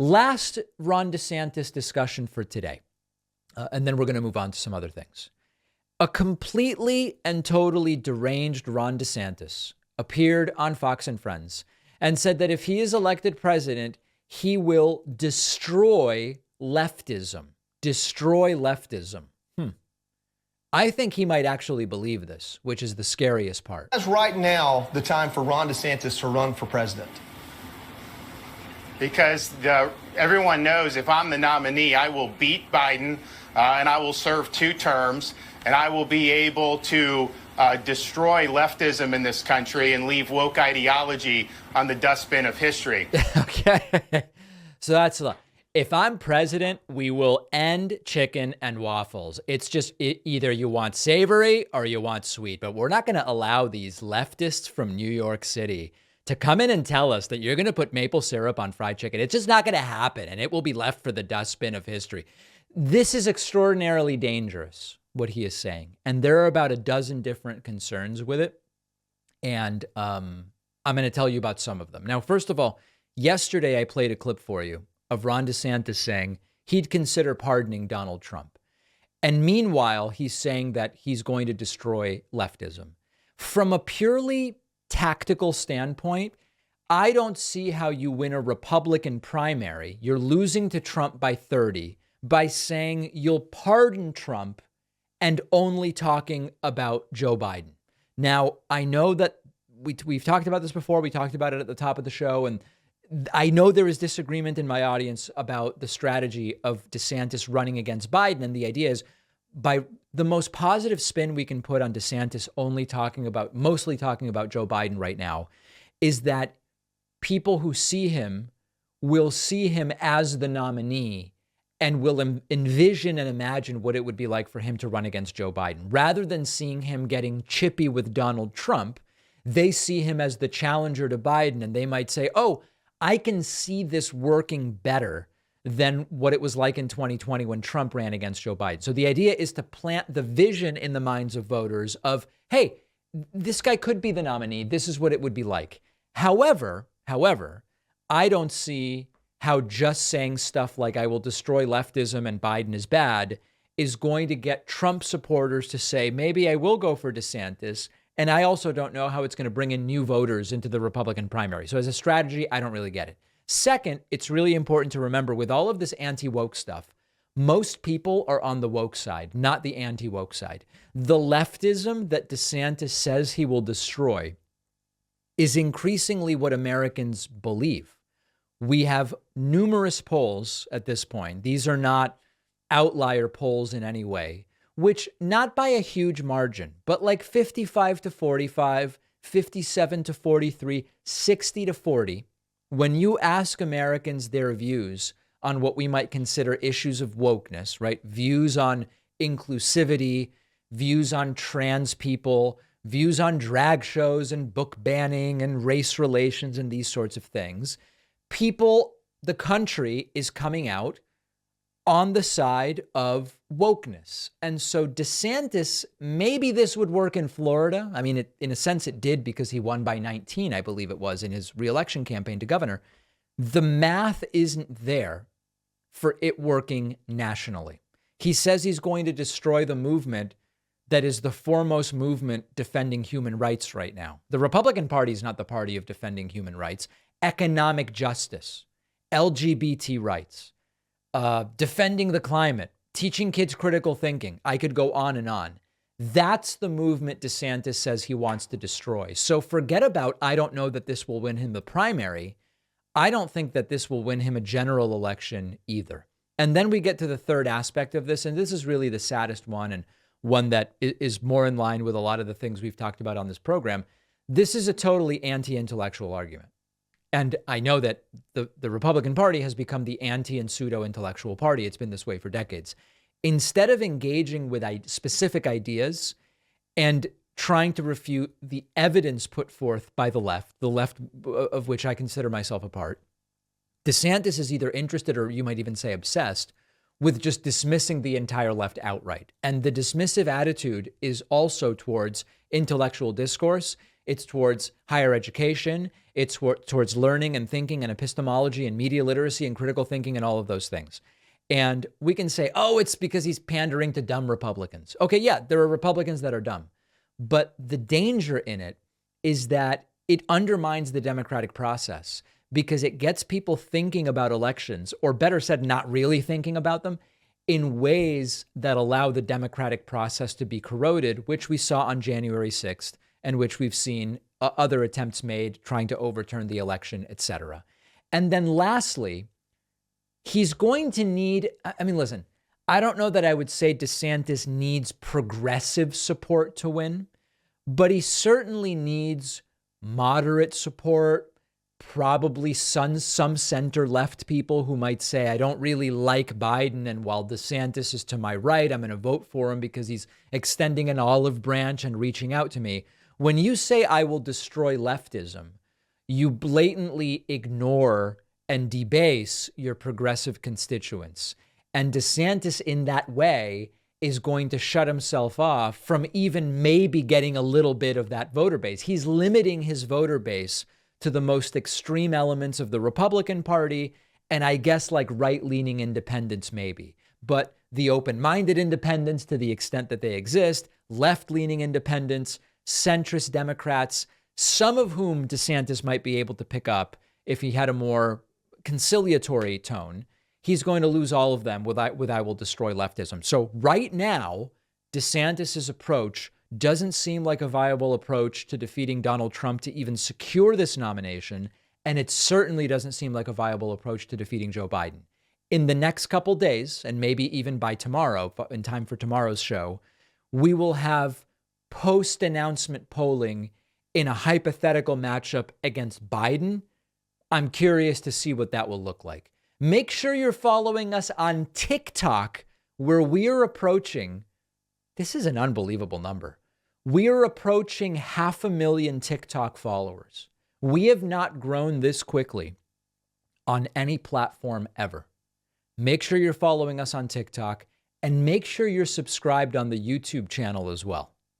Last Ron DeSantis discussion for today, and then we're going to move on to some other things. A completely and totally deranged Ron DeSantis appeared on Fox and Friends and said that if he is elected president, he will destroy leftism. Destroy leftism. I think he might actually believe this, which is the scariest part. Is right now the time for Ron DeSantis to run for president? Because everyone knows if I'm the nominee, I will beat Biden and I will serve 2 terms and I will be able to destroy leftism in this country and leave woke ideology on the dustbin of history. Okay. So that's a lot. If I'm president, we will end chicken and waffles. It's just either you want savory or you want sweet, but we're not going to allow these leftists from New York City to come in and tell us that you're going to put maple syrup on fried chicken. It's just not going to happen, and it will be left for the dustbin of history. This is extraordinarily dangerous, what he is saying. And there are about a dozen different concerns with it. And I'm going to tell you about some of them. Now, first of all, yesterday I played a clip for you of Ron DeSantis saying he'd consider pardoning Donald Trump. And meanwhile, he's saying that he's going to destroy leftism. From a purely tactical standpoint, I don't see how you win a Republican primary. You're losing to Trump by 30 by saying you'll pardon Trump and only talking about Joe Biden. Now, I know that we've talked about this before. We talked about it at the top of the show, and I know there is disagreement in my audience about the strategy of DeSantis running against Biden. And the idea is by the most positive spin we can put on DeSantis mostly talking about Joe Biden right now is that people who see him will see him as the nominee and will envision and imagine what it would be like for him to run against Joe Biden. Rather than seeing him getting chippy with Donald Trump, they see him as the challenger to Biden, and they might say, oh, I can see this working better than what it was like in 2020 when Trump ran against Joe Biden. So the idea is to plant the vision in the minds of voters of, hey, this guy could be the nominee. This is what it would be like. However, I don't see how just saying stuff like I will destroy leftism and Biden is bad is going to get Trump supporters to say, maybe I will go for DeSantis. And I also don't know how it's going to bring in new voters into the Republican primary. So as a strategy, I don't really get it. Second, it's really important to remember with all of this anti-woke stuff, most people are on the woke side, not the anti-woke side. The leftism that DeSantis says he will destroy is increasingly what Americans believe. We have numerous polls at this point. These are not outlier polls in any way, which not by a huge margin, but like 55 to 45, 57 to 43, 60 to 40. When you ask Americans their views on what we might consider issues of wokeness, right? Views on inclusivity, views on trans people, views on drag shows and book banning and race relations and these sorts of things, the country is coming out on the side of wokeness. And so DeSantis, maybe this would work in Florida. I mean, in a sense it did because he won by 19, I believe it was, in his reelection campaign to governor. The math isn't there for it working nationally. He says he's going to destroy the movement that is the foremost movement defending human rights right now. The Republican Party is not the party of defending human rights. Economic justice, LGBT rights, defending the climate, teaching kids critical thinking. I could go on and on. That's the movement DeSantis says he wants to destroy. So forget about, I don't know that this will win him the primary. I don't think that this will win him a general election either. And then we get to the third aspect of this, and this is really the saddest one and one that is more in line with a lot of the things we've talked about on this program. This is a totally anti-intellectual argument. And I know that the Republican Party has become the anti and pseudo-intellectual party. It's been this way for decades. Instead of engaging with specific ideas and trying to refute the evidence put forth by the left of which I consider myself a part, DeSantis is either interested, or you might even say obsessed, with just dismissing the entire left outright. And the dismissive attitude is also towards intellectual discourse. It's towards higher education. It's towards learning and thinking and epistemology and media literacy and critical thinking and all of those things. And we can say, oh, it's because he's pandering to dumb Republicans. Okay, yeah, there are Republicans that are dumb. But the danger in it is that it undermines the democratic process because it gets people thinking about elections, or better said, not really thinking about them, in ways that allow the democratic process to be corroded, which we saw on January 6th and which we've seen other attempts made trying to overturn the election, et cetera. And then lastly, he's going to need, I mean, listen, I don't know that I would say DeSantis needs progressive support to win, but he certainly needs moderate support, probably some center left people who might say, I don't really like Biden, and while DeSantis is to my right, I'm going to vote for him because he's extending an olive branch and reaching out to me. When you say I will destroy leftism, you blatantly ignore and debase your progressive constituents. And DeSantis in that way is going to shut himself off from even maybe getting a little bit of that voter base. He's limiting his voter base to the most extreme elements of the Republican Party, and I guess like right-leaning independents maybe. But the open-minded independents, to the extent that they exist, left-leaning independents, centrist Democrats, some of whom DeSantis might be able to pick up if he had a more conciliatory tone, he's going to lose all of them with I will destroy leftism. So right now, DeSantis's approach doesn't seem like a viable approach to defeating Donald Trump to even secure this nomination. And it certainly doesn't seem like a viable approach to defeating Joe Biden. In the next couple days, and maybe even by tomorrow, in time for tomorrow's show, we will have post-announcement polling in a hypothetical matchup against Biden. I'm curious to see what that will look like. Make sure you're following us on TikTok, where we are approaching, this is an unbelievable number. We are approaching 500,000 TikTok followers. We have not grown this quickly on any platform ever. Make sure you're following us on TikTok, and make sure you're subscribed on the YouTube channel as well.